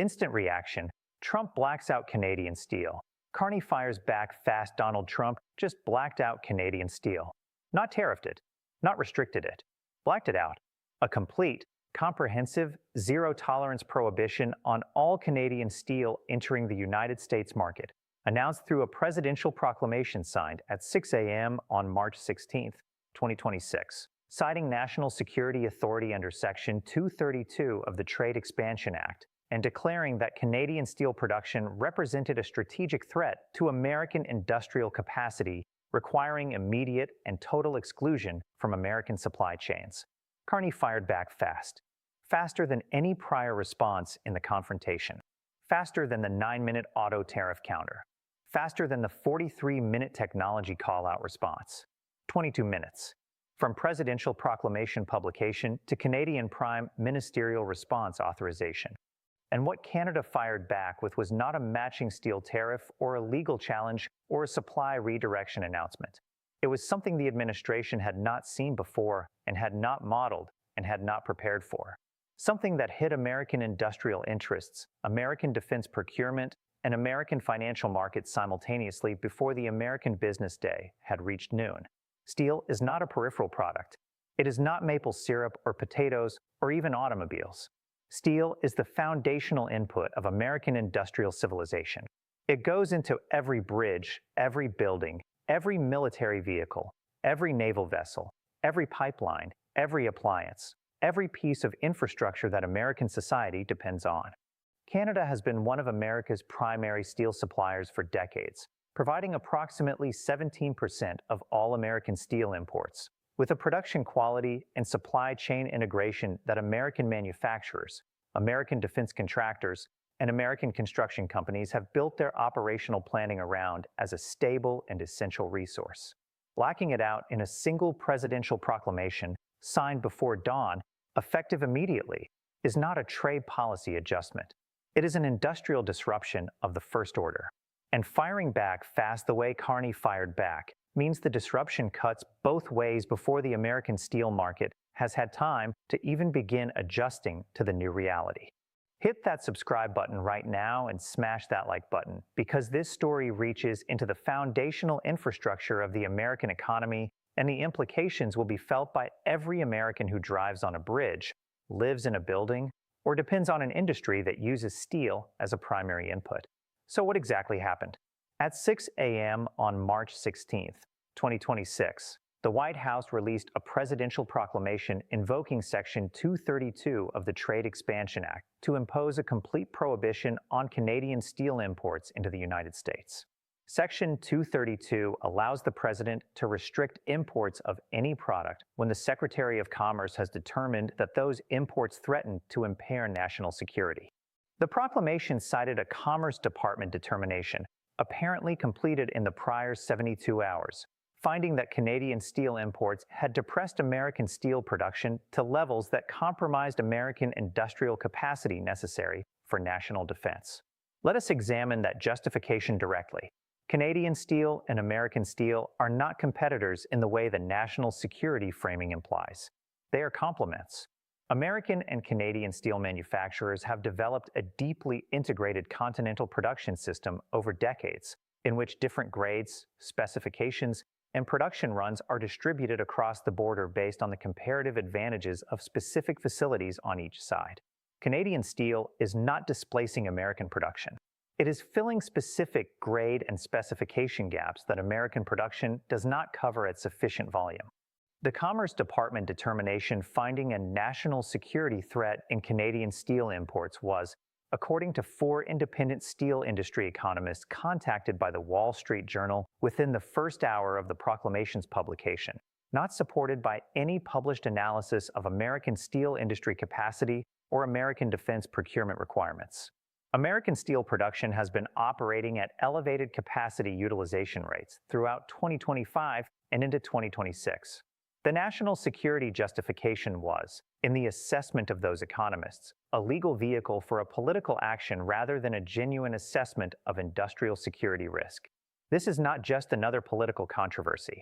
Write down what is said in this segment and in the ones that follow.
Instant reaction. Trump blacks out Canadian steel. Carney fires back fast. Donald Trump just blacked out Canadian steel. Not tariffed it, not restricted it, blacked it out. A complete, comprehensive, zero-tolerance prohibition on all Canadian steel entering the United States market, announced through a presidential proclamation signed at 6 a.m. on March 16, 2026. Citing national security authority under Section 232 of the Trade Expansion Act, and declaring that Canadian steel production represented a strategic threat to American industrial capacity, requiring immediate and total exclusion from American supply chains. Carney fired back fast, faster than any prior response in the confrontation, faster than the 9-minute auto tariff counter, faster than the 43-minute technology call-out response, 22 minutes. From presidential proclamation publication to Canadian Prime Ministerial Response authorization. And what Canada fired back with was not a matching steel tariff or a legal challenge or a supply redirection announcement. It was something the administration had not seen before and had not modeled and had not prepared for. Something that hit American industrial interests, American defense procurement, and American financial markets simultaneously before the American business day had reached noon. Steel is not a peripheral product. It is not maple syrup or potatoes or even automobiles. Steel is the foundational input of American industrial civilization. It goes into every bridge, every building, every military vehicle, every naval vessel, every pipeline, every appliance, every piece of infrastructure that American society depends on. Canada has been one of America's primary steel suppliers for decades, providing approximately 17% of all American steel imports, with a production quality and supply chain integration that American manufacturers, American defense contractors, and American construction companies have built their operational planning around as a stable and essential resource. Blacking it out in a single presidential proclamation signed before dawn, effective immediately, is not a trade policy adjustment. It is an industrial disruption of the first order. And firing back fast the way Carney fired back means the disruption cuts both ways before the American steel market has had time to even begin adjusting to the new reality. Hit that subscribe button right now and smash that like button, because this story reaches into the foundational infrastructure of the American economy, and the implications will be felt by every American who drives on a bridge, lives in a building, or depends on an industry that uses steel as a primary input. So what exactly happened? At 6 a.m. on March 16, 2026, the White House released a presidential proclamation invoking Section 232 of the Trade Expansion Act to impose a complete prohibition on Canadian steel imports into the United States. Section 232 allows the president to restrict imports of any product when the Secretary of Commerce has determined that those imports threaten to impair national security. The proclamation cited a Commerce Department determination, apparently completed in the prior 72 hours, finding that Canadian steel imports had depressed American steel production to levels that compromised American industrial capacity necessary for national defense. Let us examine that justification directly. Canadian steel and American steel are not competitors in the way the national security framing implies. They are complements. American and Canadian steel manufacturers have developed a deeply integrated continental production system over decades, in which different grades, specifications, and production runs are distributed across the border based on the comparative advantages of specific facilities on each side. Canadian steel is not displacing American production. It is filling specific grade and specification gaps that American production does not cover at sufficient volume. The Commerce Department determination finding a national security threat in Canadian steel imports was, according to 4 independent steel industry economists contacted by the Wall Street Journal within the first hour of the proclamation's publication, not supported by any published analysis of American steel industry capacity or American defense procurement requirements. American steel production has been operating at elevated capacity utilization rates throughout 2025 and into 2026. The national security justification was, in the assessment of those economists, a legal vehicle for a political action rather than a genuine assessment of industrial security risk. This is not just another political controversy.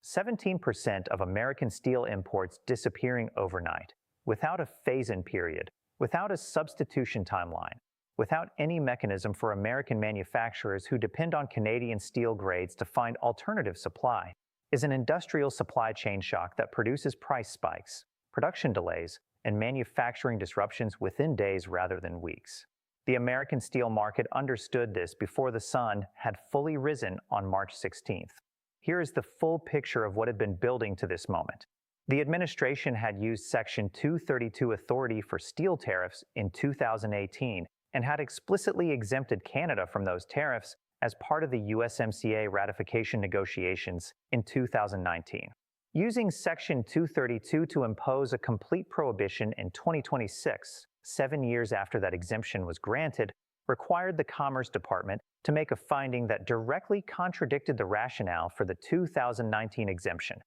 17% of American steel imports disappearing overnight, without a phase-in period, without a substitution timeline, without any mechanism for American manufacturers who depend on Canadian steel grades to find alternative supply, is an industrial supply chain shock that produces price spikes, production delays, and manufacturing disruptions within days rather than weeks. The American steel market understood this before the sun had fully risen on March 16th. Here is the full picture of what had been building to this moment. The administration had used Section 232 authority for steel tariffs in 2018 and had explicitly exempted Canada from those tariffs as part of the USMCA ratification negotiations in 2019. Using Section 232 to impose a complete prohibition in 2026, 7 years after that exemption was granted, required the Commerce Department to make a finding that directly contradicted the rationale for the 2019 exemption.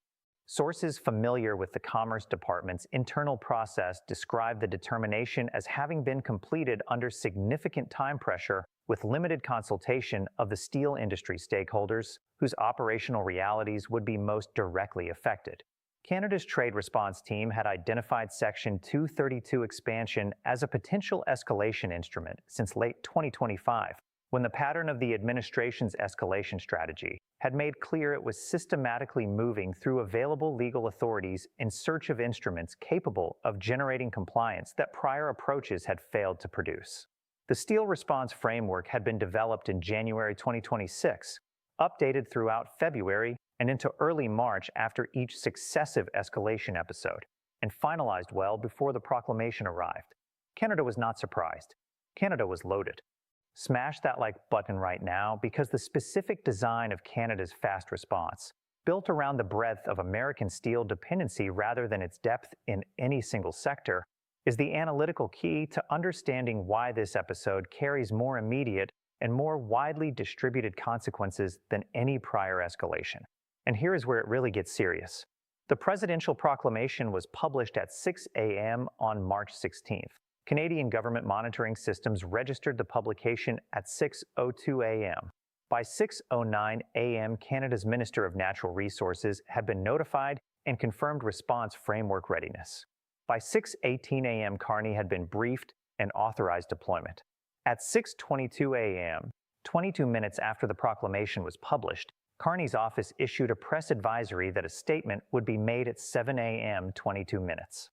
Sources familiar with the Commerce Department's internal process describe the determination as having been completed under significant time pressure with limited consultation of the steel industry stakeholders whose operational realities would be most directly affected. Canada's trade response team had identified Section 232 expansion as a potential escalation instrument since late 2025, when the pattern of the administration's escalation strategy had made clear it was systematically moving through available legal authorities in search of instruments capable of generating compliance that prior approaches had failed to produce. The Steel Response Framework had been developed in January 2026, updated throughout February and into early March after each successive escalation episode, and finalized well before the proclamation arrived. Canada was not surprised. Canada was loaded. Smash that like button right now because the specific design of Canada's fast response, built around the breadth of American steel dependency rather than its depth in any single sector, is the analytical key to understanding why this episode carries more immediate and more widely distributed consequences than any prior escalation. And here is where it really gets serious. The presidential proclamation was published at 6 a.m. on March 16th. Canadian government monitoring systems registered the publication at 6:02 a.m. By 6:09 a.m., Canada's Minister of Natural Resources had been notified and confirmed response framework readiness. By 6:18 a.m., Carney had been briefed and authorized deployment. At 6:22 a.m., 22 minutes after the proclamation was published, Carney's office issued a press advisory that a statement would be made at 7 a.m. 22 minutes.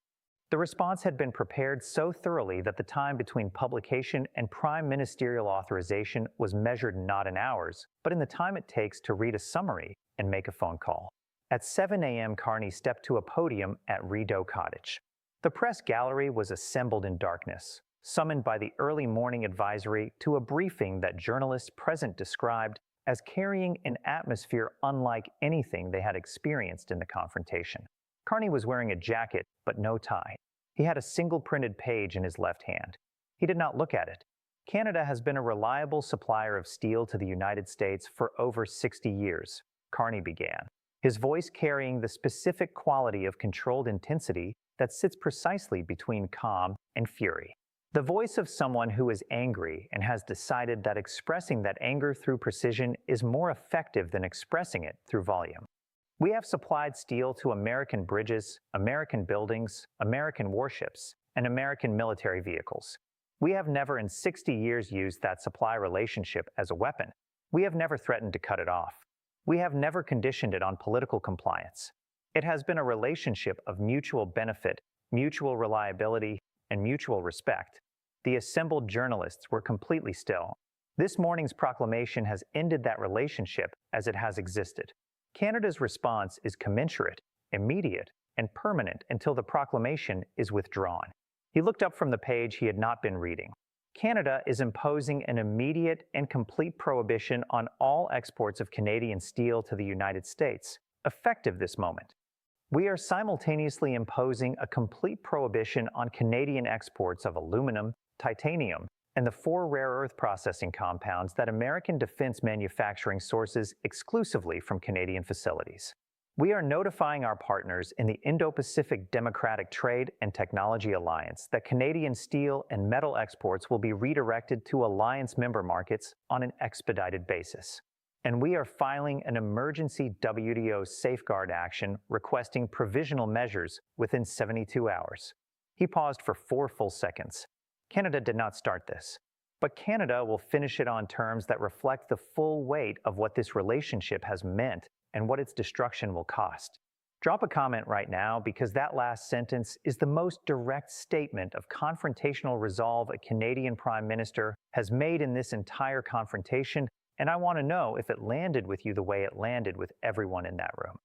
The response had been prepared so thoroughly that the time between publication and prime ministerial authorization was measured not in hours, but in the time it takes to read a summary and make a phone call. At 7 a.m., Carney stepped to a podium at Rideau Cottage. The press gallery was assembled in darkness, summoned by the early morning advisory to a briefing that journalists present described as carrying an atmosphere unlike anything they had experienced in the confrontation. Carney was wearing a jacket, but no tie. He had a single printed page in his left hand. He did not look at it. Canada has been a reliable supplier of steel to the United States for over 60 years, Carney began, his voice carrying the specific quality of controlled intensity that sits precisely between calm and fury. The voice of someone who is angry and has decided that expressing that anger through precision is more effective than expressing it through volume. We have supplied steel to American bridges, American buildings, American warships, and American military vehicles. We have never in 60 years used that supply relationship as a weapon. We have never threatened to cut it off. We have never conditioned it on political compliance. It has been a relationship of mutual benefit, mutual reliability, and mutual respect. The assembled journalists were completely still. This morning's proclamation has ended that relationship as it has existed. Canada's response is commensurate, immediate, and permanent until the proclamation is withdrawn. He looked up from the page he had not been reading. Canada is imposing an immediate and complete prohibition on all exports of Canadian steel to the United States, effective this moment. We are simultaneously imposing a complete prohibition on Canadian exports of aluminum, titanium, and the 4 rare earth processing compounds that American defense manufacturing sources exclusively from Canadian facilities. We are notifying our partners in the Indo-Pacific Democratic Trade and Technology Alliance that Canadian steel and metal exports will be redirected to alliance member markets on an expedited basis. And we are filing an emergency WTO safeguard action requesting provisional measures within 72 hours. He paused for 4 full seconds. Canada did not start this. but Canada will finish it on terms that reflect the full weight of what this relationship has meant and what its destruction will cost. Drop a comment right now because that last sentence is the most direct statement of confrontational resolve a Canadian Prime Minister has made in this entire confrontation, and I want to know if it landed with you the way it landed with everyone in that room.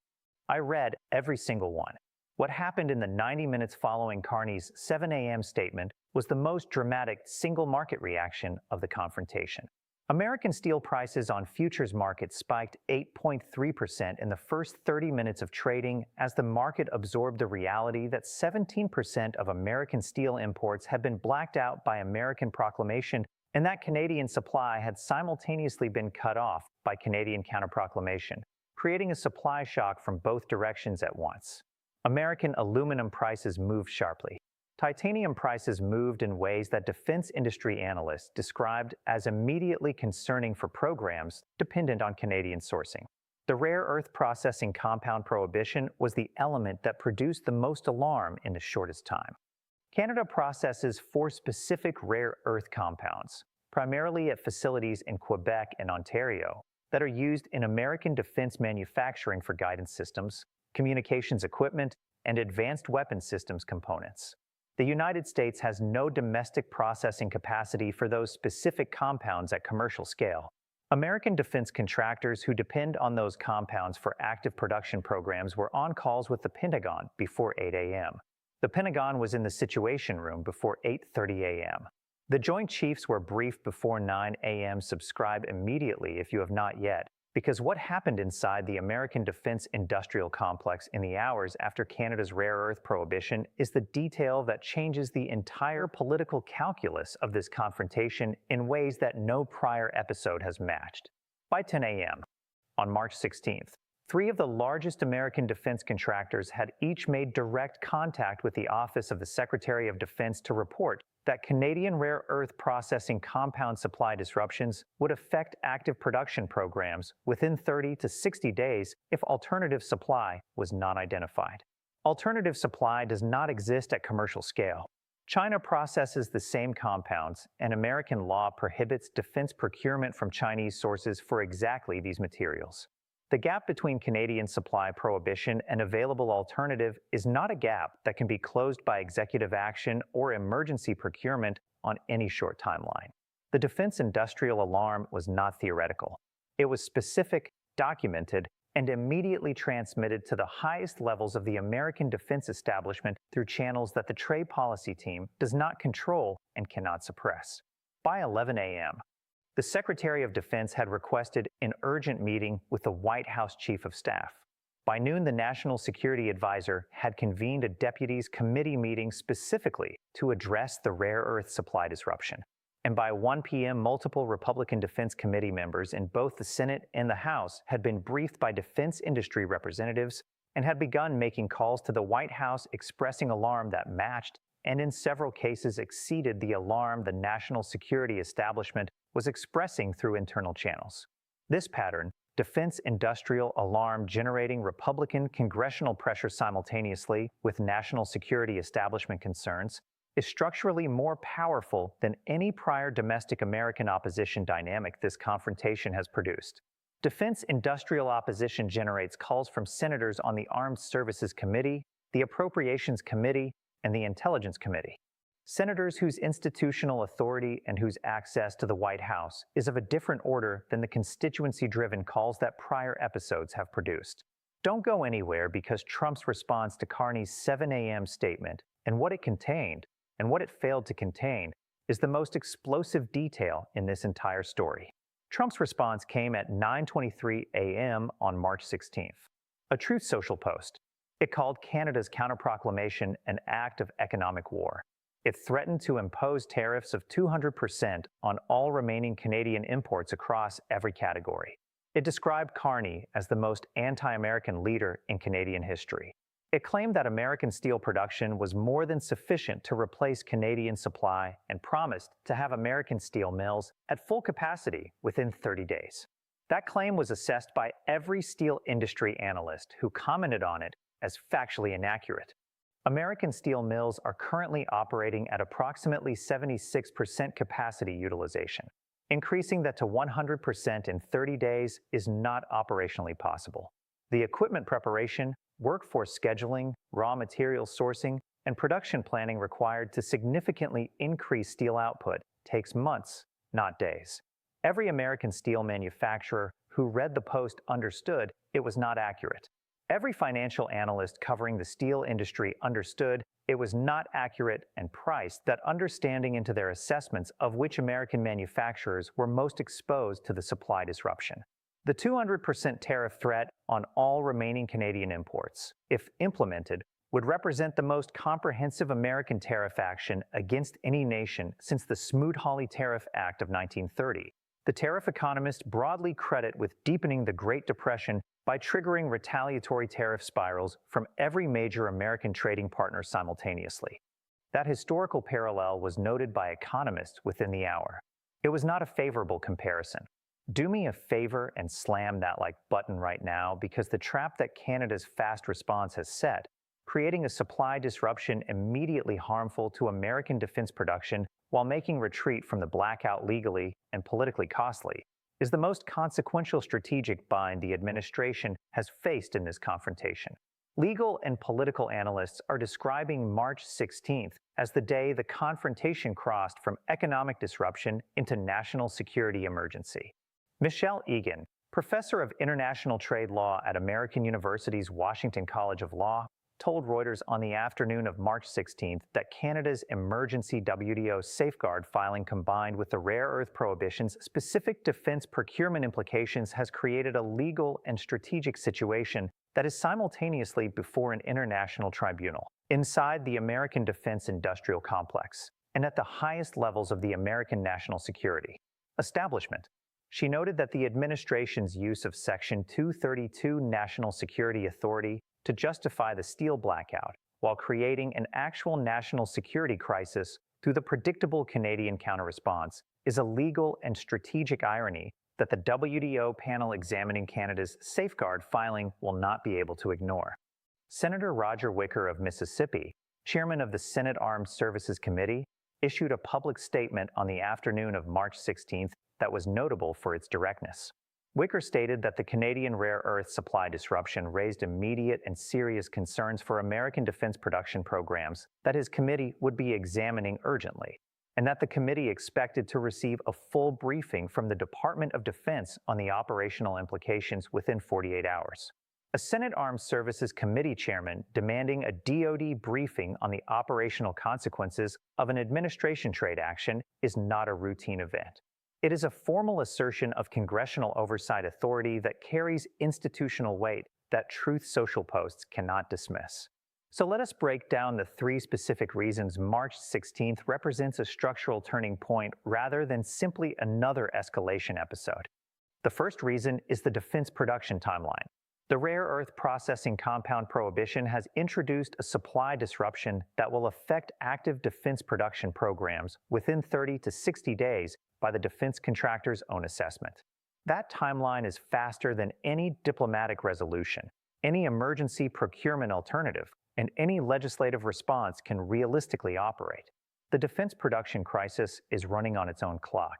I read every single one. What happened in the 90 minutes following Carney's 7 a.m. statement was the most dramatic single market reaction of the confrontation. American steel prices on futures markets spiked 8.3% in the first 30 minutes of trading as the market absorbed the reality that 17% of American steel imports had been blacked out by American proclamation and that Canadian supply had simultaneously been cut off by Canadian counterproclamation, creating a supply shock from both directions at once. American aluminum prices moved sharply. Titanium prices moved in ways that defense industry analysts described as immediately concerning for programs dependent on Canadian sourcing. The rare earth processing compound prohibition was the element that produced the most alarm in the shortest time. Canada processes 4 specific rare earth compounds, primarily at facilities in Quebec and Ontario, that are used in American defense manufacturing for guidance systems, communications equipment, and advanced weapon systems components. The United States has no domestic processing capacity for those specific compounds at commercial scale. American defense contractors who depend on those compounds for active production programs were on calls with the Pentagon before 8 a.m. The Pentagon was in the Situation Room before 8:30 a.m. The Joint Chiefs were briefed before 9 a.m. Subscribe immediately if you have not yet, because what happened inside the American defense industrial complex in the hours after Canada's rare earth prohibition is the detail that changes the entire political calculus of this confrontation in ways that no prior episode has matched. By 10 a.m. on March 16th, 3 of the largest American defense contractors had each made direct contact with the Office of the Secretary of Defense to report that Canadian rare earth processing compound supply disruptions would affect active production programs within 30 to 60 days if alternative supply was not identified. Alternative supply does not exist at commercial scale. China processes the same compounds, and American law prohibits defense procurement from Chinese sources for exactly these materials. The gap between Canadian supply prohibition and available alternative is not a gap that can be closed by executive action or emergency procurement on any short timeline. The defense industrial alarm was not theoretical. It was specific, documented, and immediately transmitted to the highest levels of the American defense establishment through channels that the trade policy team does not control and cannot suppress. By 11 a.m., the Secretary of Defense had requested an urgent meeting with the White House Chief of Staff. By noon, the National Security Advisor had convened a deputies committee meeting specifically to address the rare earth supply disruption. And by 1 p.m., multiple Republican Defense Committee members in both the Senate and the House had been briefed by defense industry representatives and had begun making calls to the White House expressing alarm that matched and in several cases exceeded the alarm the national security establishment was expressing through internal channels. This pattern, defense industrial alarm generating Republican congressional pressure simultaneously with national security establishment concerns, is structurally more powerful than any prior domestic American opposition dynamic this confrontation has produced. Defense industrial opposition generates calls from senators on the Armed Services Committee, the Appropriations Committee, and the Intelligence Committee. Senators whose institutional authority and whose access to the White House is of a different order than the constituency-driven calls that prior episodes have produced. Don't go anywhere because Trump's response to Carney's 7 a.m. statement and what it contained and what it failed to contain is the most explosive detail in this entire story. Trump's response came at 9:23 a.m. on March 16th. A Truth Social post. It called Canada's counterproclamation an act of economic war. It threatened to impose tariffs of 200% on all remaining Canadian imports across every category. It described Carney as the most anti-American leader in Canadian history. It claimed that American steel production was more than sufficient to replace Canadian supply and promised to have American steel mills at full capacity within 30 days. That claim was assessed by every steel industry analyst who commented on it as factually inaccurate. American steel mills are currently operating at approximately 76% capacity utilization. Increasing that to 100% in 30 days is not operationally possible. The equipment preparation, workforce scheduling, raw material sourcing, and production planning required to significantly increase steel output takes months, not days. Every American steel manufacturer who read the Post understood it was not accurate. Every financial analyst covering the steel industry understood it was not accurate and priced that understanding into their assessments of which American manufacturers were most exposed to the supply disruption. The 200% tariff threat on all remaining Canadian imports, if implemented, would represent the most comprehensive American tariff action against any nation since the Smoot-Hawley Tariff Act of 1930. The tariff economists broadly credit with deepening the Great Depression by triggering retaliatory tariff spirals from every major American trading partner simultaneously. That historical parallel was noted by economists within the hour. It was not a favorable comparison. Do me a favor and slam that like button right now, because the trap that Canada's fast response has set, creating a supply disruption immediately harmful to American defense production while making retreat from the blackout legally and politically costly, is the most consequential strategic bind the administration has faced in this confrontation. Legal and political analysts are describing March 16th as the day the confrontation crossed from economic disruption into national security emergency. Michelle Egan, professor of international trade law at American University's Washington College of Law, told Reuters on the afternoon of March 16th that Canada's emergency WTO safeguard filing combined with the rare earth prohibition's specific defense procurement implications has created a legal and strategic situation that is simultaneously before an international tribunal, inside the American defense industrial complex, and at the highest levels of the American national security establishment. She noted that the administration's use of Section 232 National Security Authority to justify the steel blackout while creating an actual national security crisis through the predictable Canadian counterresponse is a legal and strategic irony that the WTO panel examining Canada's safeguard filing will not be able to ignore. Senator Roger Wicker of Mississippi, chairman of the Senate Armed Services Committee, issued a public statement on the afternoon of March 16th that was notable for its directness. Wicker stated that the Canadian rare earth supply disruption raised immediate and serious concerns for American defense production programs that his committee would be examining urgently, and that the committee expected to receive a full briefing from the Department of Defense on the operational implications within 48 hours. A Senate Armed Services Committee chairman demanding a DoD briefing on the operational consequences of an administration trade action is not a routine event. It is a formal assertion of congressional oversight authority that carries institutional weight that Truth Social posts cannot dismiss. So let us break down the three specific reasons March 16th represents a structural turning point rather than simply another escalation episode. The first reason is the defense production timeline. The rare earth processing compound prohibition has introduced a supply disruption that will affect active defense production programs within 30 to 60 days by the defense contractor's own assessment. That timeline is faster than any diplomatic resolution, any emergency procurement alternative, and any legislative response can realistically operate. The defense production crisis is running on its own clock.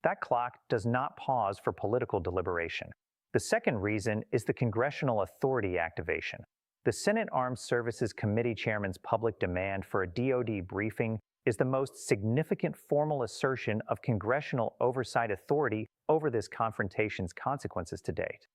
That clock does not pause for political deliberation. The second reason is the congressional authority activation. The Senate Armed Services Committee chairman's public demand for a DoD briefing is the most significant formal assertion of congressional oversight authority over this confrontation's consequences to date.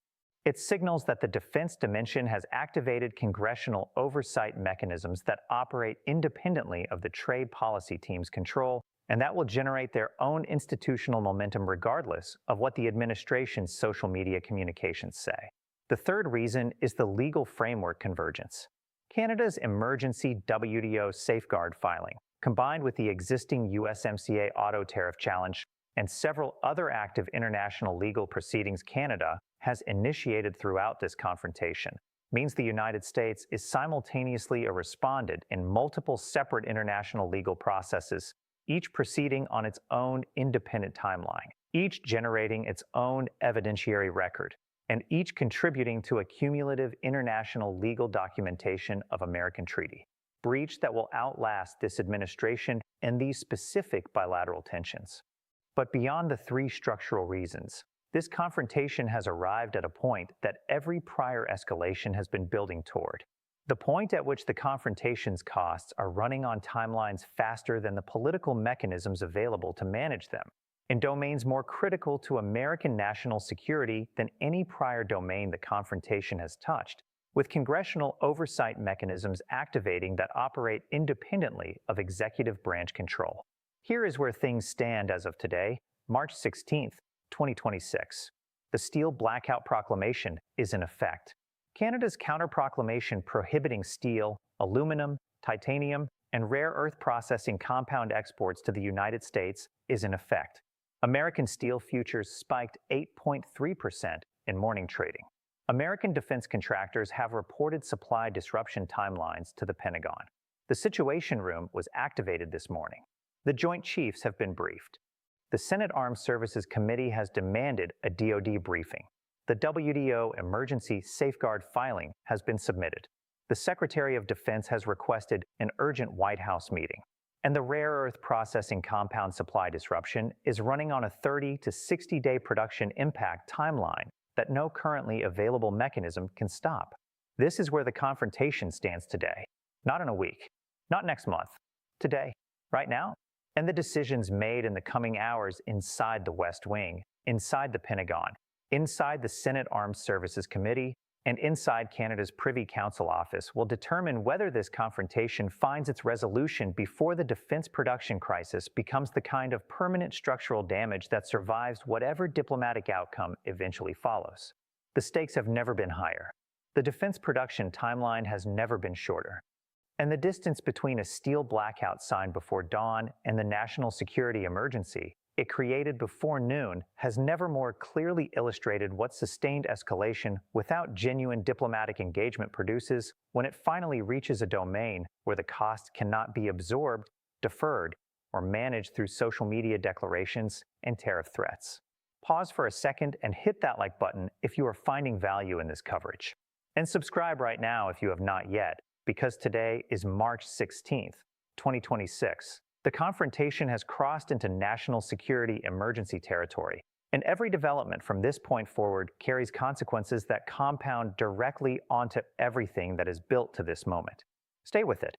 It signals that the defense dimension has activated congressional oversight mechanisms that operate independently of the trade policy team's control, and that will generate their own institutional momentum regardless of what the administration's social media communications say. The third reason is the legal framework convergence. Canada's emergency WTO safeguard filing, combined with the existing USMCA auto tariff challenge and several other active international legal proceedings Canada has initiated throughout this confrontation, means the United States is simultaneously a respondent in multiple separate international legal processes, each proceeding on its own independent timeline, each generating its own evidentiary record, and each contributing to a cumulative international legal documentation of American treaty. breach that will outlast this administration and these specific bilateral tensions. But beyond the three structural reasons, this confrontation has arrived at a point that every prior escalation has been building toward. The point at which the confrontation's costs are running on timelines faster than the political mechanisms available to manage them, in domains more critical to American national security than any prior domain the confrontation has touched, with congressional oversight mechanisms activating that operate independently of executive branch control. Here is where things stand as of today, March 16, 2026. The Steel Blackout Proclamation is in effect. Canada's counter-proclamation prohibiting steel, aluminum, titanium, and rare earth processing compound exports to the United States is in effect. American steel futures spiked 8.3% in morning trading. American defense contractors have reported supply disruption timelines to the Pentagon. The Situation Room was activated this morning. The Joint Chiefs have been briefed. The Senate Armed Services Committee has demanded a DoD briefing. The WDO emergency safeguard filing has been submitted. The Secretary of Defense has requested an urgent White House meeting. And the rare earth processing compound supply disruption is running on a 30 to 60-day production impact timeline that no currently available mechanism can stop. This is where the confrontation stands today. Not in a week, not next month, today, right now. And the decisions made in the coming hours inside the West Wing, inside the Pentagon, inside the Senate Armed Services Committee, and inside Canada's Privy Council office will determine whether this confrontation finds its resolution before the defense production crisis becomes the kind of permanent structural damage that survives whatever diplomatic outcome eventually follows. The stakes have never been higher. The defense production timeline has never been shorter. And the distance between a steel blackout signed before dawn and the national security emergency it created before noon has never more clearly illustrated what sustained escalation without genuine diplomatic engagement produces when it finally reaches a domain where the cost cannot be absorbed, deferred, or managed through social media declarations and tariff threats. Pause for a second and hit that like button if you are finding value in this coverage. And subscribe right now if you have not yet, because today is March 16th, 2026. The confrontation has crossed into national security emergency territory, and every development from this point forward carries consequences that compound directly onto everything that is built to this moment. Stay with it.